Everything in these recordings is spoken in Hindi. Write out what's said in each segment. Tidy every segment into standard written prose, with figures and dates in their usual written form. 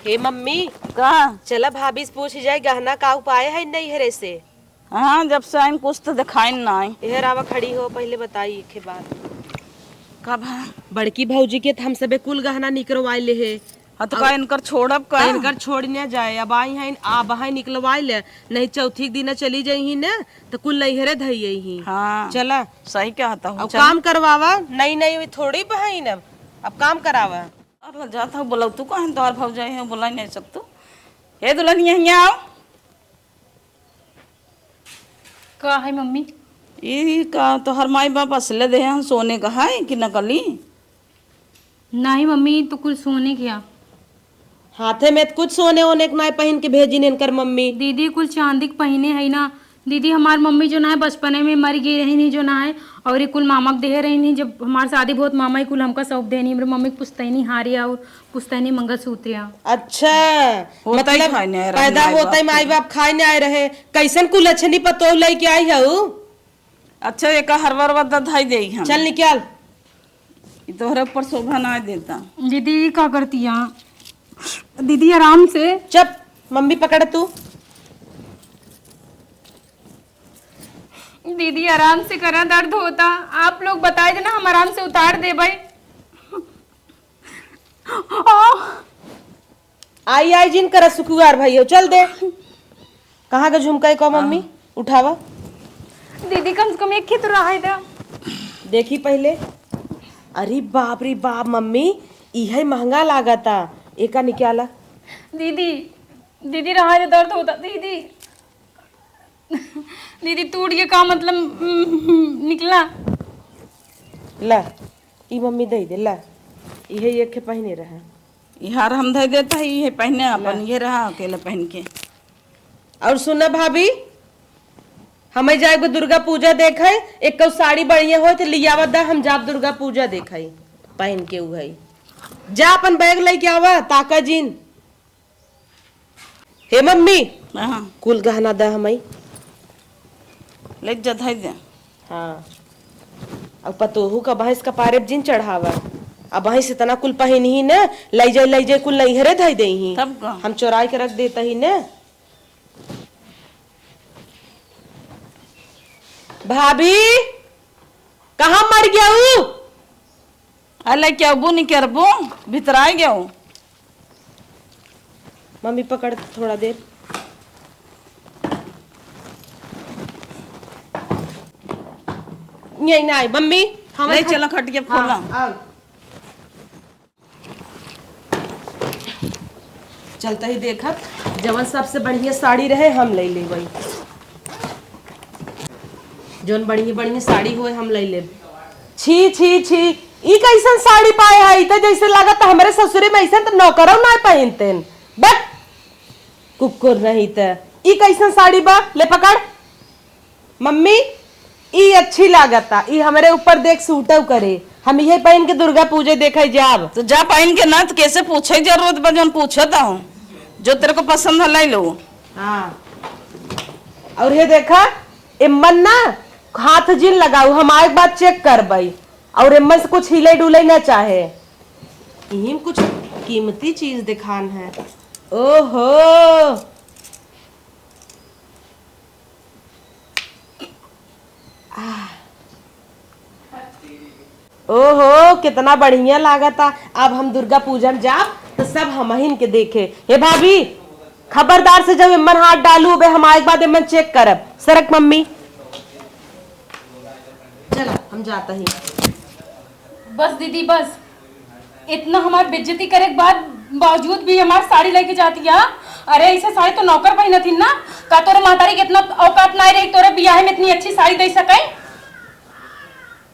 हे मम्मी का चला भाभी से पूछ जाए गहना का उपाय है नहीं हरे से। हाँ जब से आइन कुछ तो दिखाई ना आई। यह रावा खड़ी हो पहले बताई के बाद। कब है? बड़की भौजी के हम सबे कुल गहना निकलवाई ले है। हाँ तो का इनकर छोड़ब का? इनकर छोड़ न जाए अब आई है अब है निकलवाई ले नहीं चौथी दिन चली जाई न तो कुल नैहरे धई ही। हाँ चला सही कहता हूँ। अब काम करवावा नहीं नहीं थोड़ी बहन अब काम करावा। और जाता हूँ बोला तू कहाँ तो और भौजाई है बोला नहीं सकतू। हे दुल्हन यहाँ आओ। का है मम्मी? ये का तो हर माई बाप असले दे हैं सोने का है कि नकली? नहीं मम्मी तो कुल सोने क्या हाथे में कुछ सोने ओने के नाय पहन के भेजी ने इनकर मम्मी। दीदी कुल चांदी के पहने है ना। दीदी हमार मम्मी जो ना है बचपने में मर गई रही नहीं जो ना है और ये कुल मामा के दे रही नहीं। जब हमारी शादी बहुत मामा ही कुल हमका सौंप देनी मेरे मम्मी की पुस्तैनी हारिया और पुस्तैनी मंगलसूत्रिया। अच्छा मतलब पैदा होता ही माई बाप खाए नहीं आए रहे कैसन कुल अच्छी पतो लेके आई है। अच्छा एक हरवर धाई दे हम। चल निकाल तोहरे ऊपर शोभा ना देता। दीदी क्या करती है? दीदी आराम से। चुप मम्मी पकड़ तू। दीदी आराम से करा दर्द होता आप लोग बताए थे ना हम आराम से उतार दे भाई। आई आई जिन कर सुकुआर भाई चल दे। कहाँ का झुमका को मम्मी उठावा। दीदी कम से कम एक ही तो रहा है। देखी पहले। अरे बाप रे बाप मम्मी यह महंगा लागता एका निकाला। दीदी दीदी रहा है दर्द होता दीदी। दीदी टूट के का मतलब निकला। ला ई मम्मी दे दे ला यह एक के पहने रहा। यार हम दे देता है ये पहने अपन ये रहा अकेले पहन के। और सुना भाभी हमें जाए दुर्गा पूजा देखे एक साड़ी बढ़िया हो तो लियावा दा हम जाब दुर्गा पूजा देखे पहन के उगई। जा अपन बैग लेके आवा ताका जीन। हे मम्मी हाँ कुल गहना दा हमें ले जा धाई दे। हाँ अब पतोहू का भैंस का पारे जिन चढ़ावा अब भैंस इतना कुल पहन ही न ले जाए कुल नैहरे धई दे ही तब का हम चोराई के रख देता ही न। भाभी कहाँ मर गया हूँ? अले क्या बो नहीं कर बो भीतर आ गया हूँ। मम्मी पकड़ थोड़ा देर। यही ना आई मम्मी ले चलो खट के खोला। हाँ, चलता ही देखा जवन सबसे बढ़िया साड़ी रहे हम ले ले वही जोन बढ़िया बढ़िया साड़ी होए हम ले ले। छी छी छी ई कैसन साड़ी पाए है त जैसे लागत हमरे ससुरे में ऐसे तो नौकरों ना पहनते बट कुकुर नहीं त ई कैसन साड़ी बा ले पकड़। मम्मी ई अच्छी लागता ई हमारे ऊपर देख सूटव करे हम यही पहन के दुर्गा पूजा देखे जाब। तो जा पहन के ना तो कैसे पूछे जरूरत बजन पूछे तो जो तेरे को पसंद है ले लो। हाँ और ये देखा इमन ना हाथ जिन लगाऊ हम एक बार चेक कर भाई और इमन से कुछ हिले डुले ना चाहे इम कुछ कीमती चीज दिखान है। ओहो ओहो कितना बढ़िया लागता। अब हम दुर्गा पूजन जाब तो सब हम के देखे। हे भाभी खबरदार से जब इमन हाथ डालू बे हम एक बार इमन चेक करब। सरक मम्मी चला हम जाता ही। बस दीदी बस इतना हमारी बेइज्जती करे के बाद बावजूद भी हमारी साड़ी लेके जाती है। अरे ऐसे साड़ी तो नौकर पहने थी ना का तोरे महतारी के इतना औकात ना रही तोरे बियाह में इतनी अच्छी साड़ी दे सके।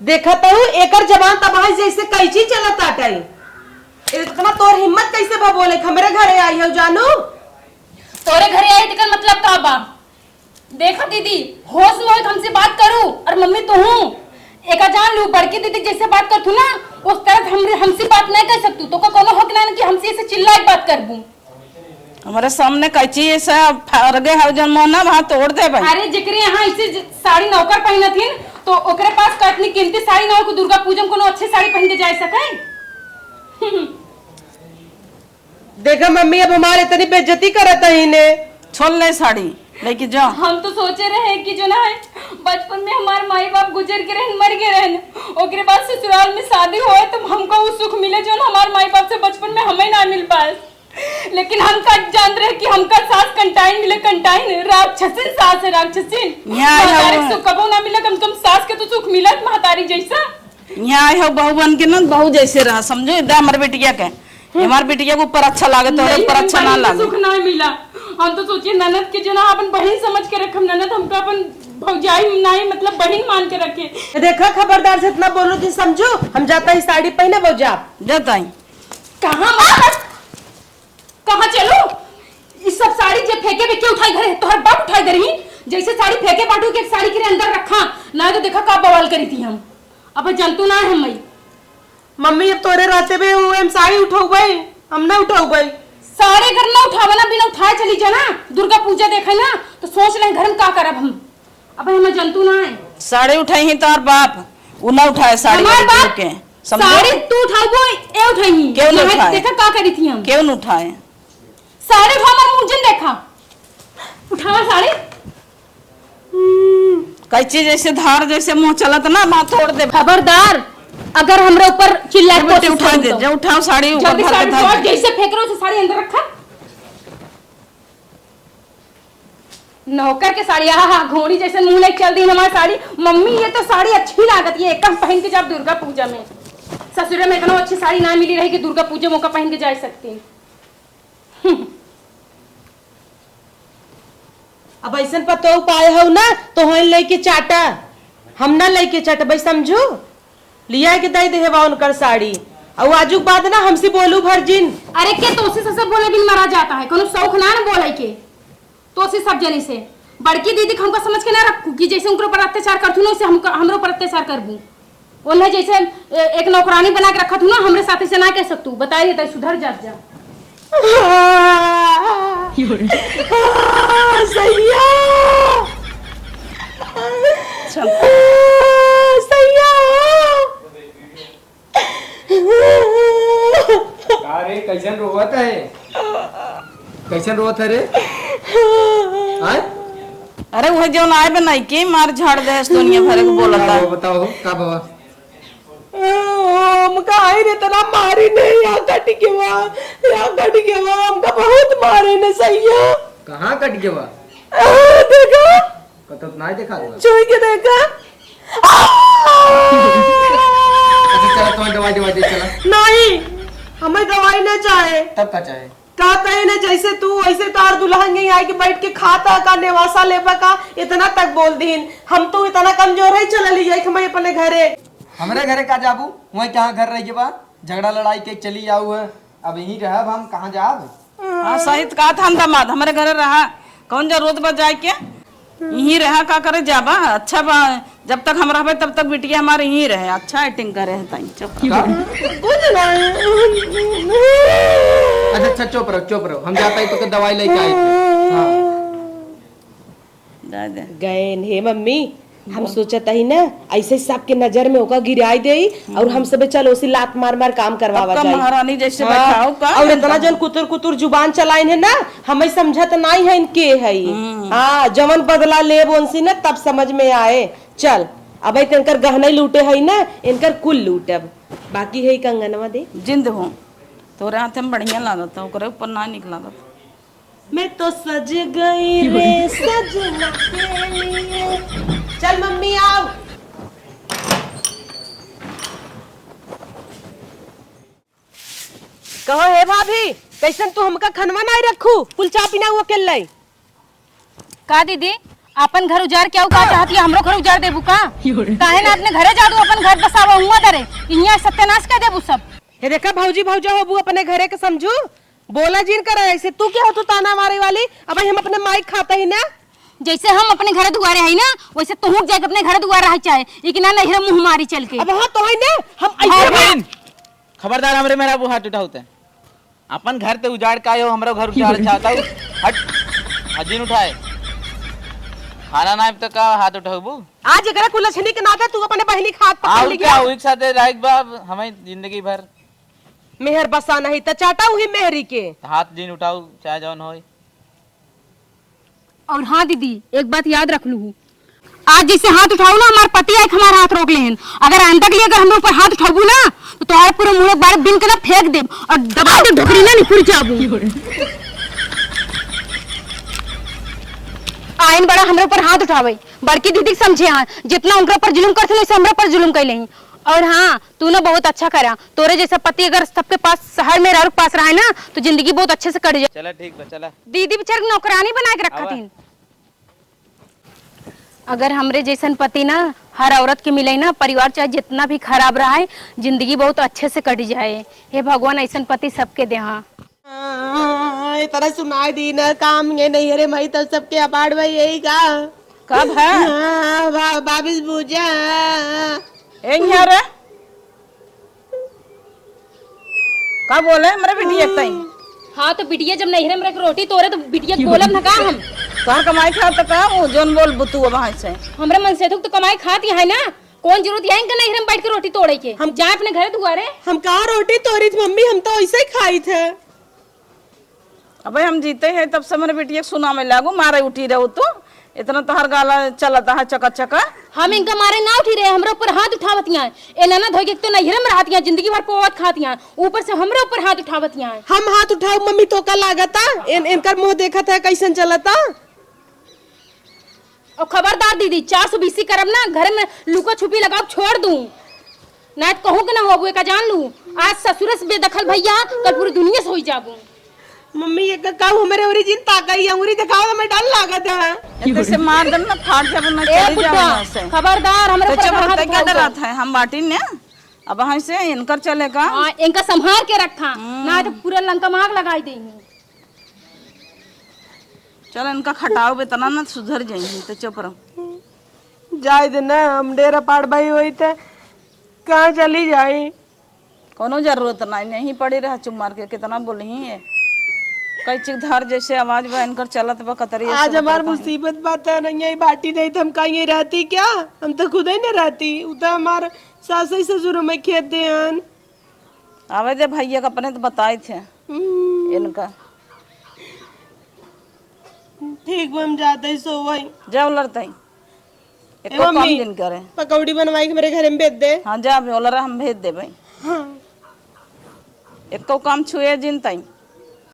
देखा तो एकर जवान तबाही जैसे कैची चलत आटाई इतना तोर हिम्मत कैसे बा बोले हमरे घरे आई हो जानू। तोरे घरे आई तेकर मतलब का बा? देखा दीदी होश में हो हमसे बात करूं और मम्मी तो हूं एका जान लू बड़की दीदी जैसे बात कर तू ना उस तरह हमसे बात नहीं कर सकतू तो का कोनो हक ना कि हमसे ऐसे चिल्ला के बात करबू। हमारे सामने कैची ऐसा फरगे है जन मोना वहां तोड़ दे भाई। अरे जिक्र यहाँ ऐसे साड़ी नौकर पहना थी तो ओकरे पास कतनी कीमती साड़ी ना हो को दुर्गा पूजन कोनो अच्छी साड़ी पहन के जा सके। देखा मम्मी अब हमारे इतनी बेइज्जती करत है इन्हें। छोड़ ले साड़ी लेके जाओ। हम तो सोचे रहे कि जो ना है बचपन में हमारे माई बाप गुजर के रहन मर गए रहन, ओकरे बाद ससुराल में शादी होए तो हमको वो सुख मिले जो ना हमारे माई बाप से बचपन में हमें ना मिल पाए। लेकिन हम का जान रहे कि हमका सास कंटाइन मिले, कंटाइन राक्षसीन सास है, राक्षसीन। महतारी सुख कबो ना मिले, कम से कम सास के तो सुख मिलत महतारी जैसा। यहाँ आए हो बहू बन के ना बहू जैसे रहा, समझो इधर हमारे बेटिया के, हमारे बेटिया को ऊपर अच्छा लागे तो ऊपर अच्छा ना लागे। सुख ना मिला, हम तो सोचिए ननद के जो ना अपन बहन समझ के रखम, ननद हमको अपन भौजाई नहीं मतलब बहन मान के रखे। देखा खबरदार से इतना बोलो जी, समझो हम जाता है साड़ी पहने भौजा। जाता है कहाँ चलो? इस सब साड़ी जब फेंके भी क्यों उठाई घरे? तोहर बाप उठाई घरे ही जैसे साड़ी फेंके बाटू के साड़ी के अंदर रखा ना, तो देखा का बवाल करी थी हम। अब जनतु ना है मई मम्मी अब तोरे रहते हुए हम साड़ी उठाऊ गई, हम ना उठाऊ गई सारे घर ना उठावा ना, बिना उठाए चली जाना। दुर्गा पूजा देखे ना तो सोच ले घर में का करब हम। अब हमें जंतु ना है। साड़ी उठाई ही तोहर बाप, वो ना उठाए साड़ी के साड़ी तू उठाओ ए उठाई क्यों नहीं उठाए? देखा का करी थी हम, क्यों नहीं उठाए? सारे हमारे मुंजन देखा उठावा साड़ी कैची जैसे धार जैसे मुंह चलत ना बात तोड़ दे। खबरदार अगर हमरे ऊपर चिल्लाए बेटे उठा दे, जो उठाओ साड़ी ऊपर जल्दी धर साड़ी के धर दे। जैसे फेंक रहे हो साड़ी अंदर रखा। नौकर के साड़ी हाँ घोड़ी जैसे मुंह लेके चल दी हमारी साड़ी। मम्मी ये तो साड़ी अच्छी लागत है, एक पहन के जब दुर्गा पूजा में ससुर में इतना अच्छी साड़ी ना मिली रही कि दुर्गा पूजा मौका पहन के जा सकती। अब ऐसा पतो उपाय हो ना तो हम लेके चाटा, हम ना लेके चाटा भाई समझो, लिया के दे दे उनकर साड़ी और आजू बाद ना हमसे बोलू भरजिन। अरे के तोसी से बोले बिन मारा जाता है, कोनो शौक ना ना बोले के तोसी सब जनी से। बड़की दीदी हमको समझ के ना रखू कि जैसे उनके ऊपर अत्याचार करथू ना, हम हमरे ऊपर अत्याचार करबू। उन्हें जैसे एक नौकरानी बना के रखा थू ना, हमरे साथ से ना कह सकतू। बताइए तो सुधर जात जा। सैया अरे कैसन रोवत है, कैसन रोवत है रे? अरे वो जो आए बनाई के मार झाड़ दे दुनिया भर को बोलता है। बताओ का बाबा काहे रे तना मारी नहीं, या कट के वा हमका बहुत मारे ने सैया। कहाँ कट गया बा? देखा कतो नहीं देखा दो। छुई के देखा। अच्छा चला तुम्हारी दवाई दे चला। नहीं हमें दवाई ना चाहे। तब का चाहे? कहता है ना जैसे तू ऐसे तार दुल्हन गई आई के बैठ के खाता का नेवासा लेबा का इतना तक बोल दीन। हम तो इतना कमजोर है चल ली जाए मैं अपने घरे। हमरे घरे का जाबू वही कहाँ घर रही बा झगड़ा लड़ाई के चली जाऊ है अब यहीं रहब हम कहाँ जाब। हाँ सही कहा था दामाद हमारे घर रहा कौन जरूरत बा जाए के यहीं रहा का करे जाबा अच्छा बा जब तक हम रहे तब तक बिटिया हमारे यहीं रहे अच्छा एक्टिंग करे है कुछ अच्छा चुप रहो हम जाता है तो दवाई लेके आई थी। गए हे मम्मी हम सोचत ही ना ऐसे सबके नजर में होगा गिराई दे और हम सब चलो उसी लात मार मार काम करवावा जाए महारानी जैसे हाँ, बैठाओ का और इतना जन कुतुर कुतुर जुबान चलाइन है ना हमें समझत नहीं है इनके है हाँ जवन बदला ले उनसे ना तब समझ में आए चल अब इनकर गहना लूटे है ना इनकर कुल लूटब बाकी है कंगनवा दे जिंद हो तोरे हाथ में बढ़िया लागत है ओकरे ऊपर ना निक लागत। मैं तो सज गई रे सजना के लिए। चल मम्मी आओ कहो हे भाभी कैसन तू हमका खनवा नहीं रखू कुल चा पीना हुआ के लाई का दीदी अपन घर उजाड़ क्या का चाहती है हमरो घर उजाड़ देबू का काहे ना अपने घरे जादू अपन घर बसावा हुआ दरे इहां सत्यानाश कर देबू सब। हे देखा भौजी भौजा होबू अपने घरे के समझू बोला जीन करे ऐसे तू क्या हो तू ताना मारे वाली अब हम अपने माइक खाता ही ना जैसे हम अपने घर दुआरे है ना वैसे तू जाके अपने घर दुआरे रह चाहे लेकिन ना नहीं मुंह मारी चल के अब हां तो है ना हम ऐसे खबरदार हमरे मेरा वो हाथ उठा होता है अपन घर ते उजाड़ का आयो हमरा घर उजाड़ चाहता हूं हट हजीन उठाए खाना ना तो का हाथ उठाबू आज एकरा कुलछनी के नाते तू अपने बहनी खात पकड़ आउ ली क्या एक साथ राइक बाब हमें जिंदगी भर मेहर बसा नहीं तो चाटा हुई मेहरी के। हाथ जीन उठाओ चाहे जौन हो। और हाँ दीदी एक बात याद रख लू, आज जैसे हाथ उठाऊ ना हमारे पति आए हमारा हाथ रोक लेन, अगर आंदा के लिए अगर हम ऊपर हाथ उठाबू ना तो तुम्हारे पूरे मुंह बार बिन के ना फेंक दे और दबा के ढोकरी ना निपुर जाबू। आइन बड़ा हमरे ऊपर हाथ उठावे, बड़की दीदी समझे हाँ, जितना उनके ऊपर जुलुम करते वैसे हमरे ऊपर जुलुम कैले ही। और हाँ तू ना बहुत अच्छा करा, तोरे जैसा पति अगर सबके पास शहर में रारुक पास रहा ना तो जिंदगी बहुत अच्छे से कट जाए। चला ठीक बा चला। दीदी बेचारे नौकरानी बना के रखा थी। अगर हमरे जैसन पति ना हर औरत के मिले ना, परिवार चाहे जितना भी खराब रहा है जिंदगी बहुत अच्छे से कट जाए। हे भगवान ऐसन पति सबके दे। हाँ इतना सुनाई दी ना काम ये नहीं अरे मई तो सबके अपार्ट में यही का कब है बाबिस पूजा यहाँ रे का बोले मेरे बिटिया तई। हाँ तो बिटिया जब नहीं में रोटी तोरे तो बिटिया बोलब ना का हम कहाँ कमाई खा तो का वो जोन बोल बुतू वहां से हमरे मन से तो कमाई खाती है ना, कौन जरूरत है इनका नहीं बैठ के रोटी तोड़े के, हम जाए अपने घर दुआरे। हम कहाँ रोटी तोड़ी थी मम्मी, हम तो ऐसे ही खाई थे। अबे हम जीते हैं तब से मेरे बेटिया सुना में लागू मारे उठी रहो तो इतना तो हर गाला चलता है चका चका। हम इनका मारे ना उठी रहे, हमरे ऊपर हाथ उठावतियां ए नाना धोई के तो नहीं में रहतियां, जिंदगी भर पोवत खातियां, ऊपर से हमरे ऊपर हाथ उठावतियां। हम हाथ उठाओ मम्मी तो का लागता इनकर मुंह देखा था कैसन चलता। और खबरदार दीदी 420 करब ना घर में लुका छुपी लगाओ छोड़ दूं ना तो कहूं कि ना होबू का जान लू, आज ससुर से बेदखल भैया कल पूरी दुनिया से हो जाबू। मम्मी ये का हमारे ओरी जिन ताकई अंगूरी दिखाओ तो मैं डर लागत है। इधर से मार देना फाड़ जाब ना चले जाओ ना से। खबरदार हमरे तो ऊपर हाथ चबरते क्या उठाओ। डरत है हम बाटी ने अब वहां से इनकर चलेगा। हां इनका संभाल के रखा ना तो पूरा लंका माग लगाई देंगे। चल इनका खटाओ बेतना ना सुधर जाएंगे तो चुप रहो। जाए देना हम डेरा पाड़ भाई हुई थे कहाँ चली जाए। कोनो जरूरत नहीं पड़ी रहा चुप मार के कितना बोली है कई चीज धार जैसे आवाज बहन कर चलत बा कतरी। आज हमारी मुसीबत बात है नहीं यही बाटी नहीं तो हम कहीं रहती क्या, हम तो खुद ही नहीं रहती उधर हमारे सास ससुर में खेत दे आवे दे भैया का अपने तो बताए थे इनका। ठीक हम जाते ही सो वही जाओ लड़ते एक काम दिन करे पकौड़ी बनवाई के मेरे घर में भेज दे। हाँ जा बोलरा हम भेज दे भाई। हाँ। एक काम छुए जिन तई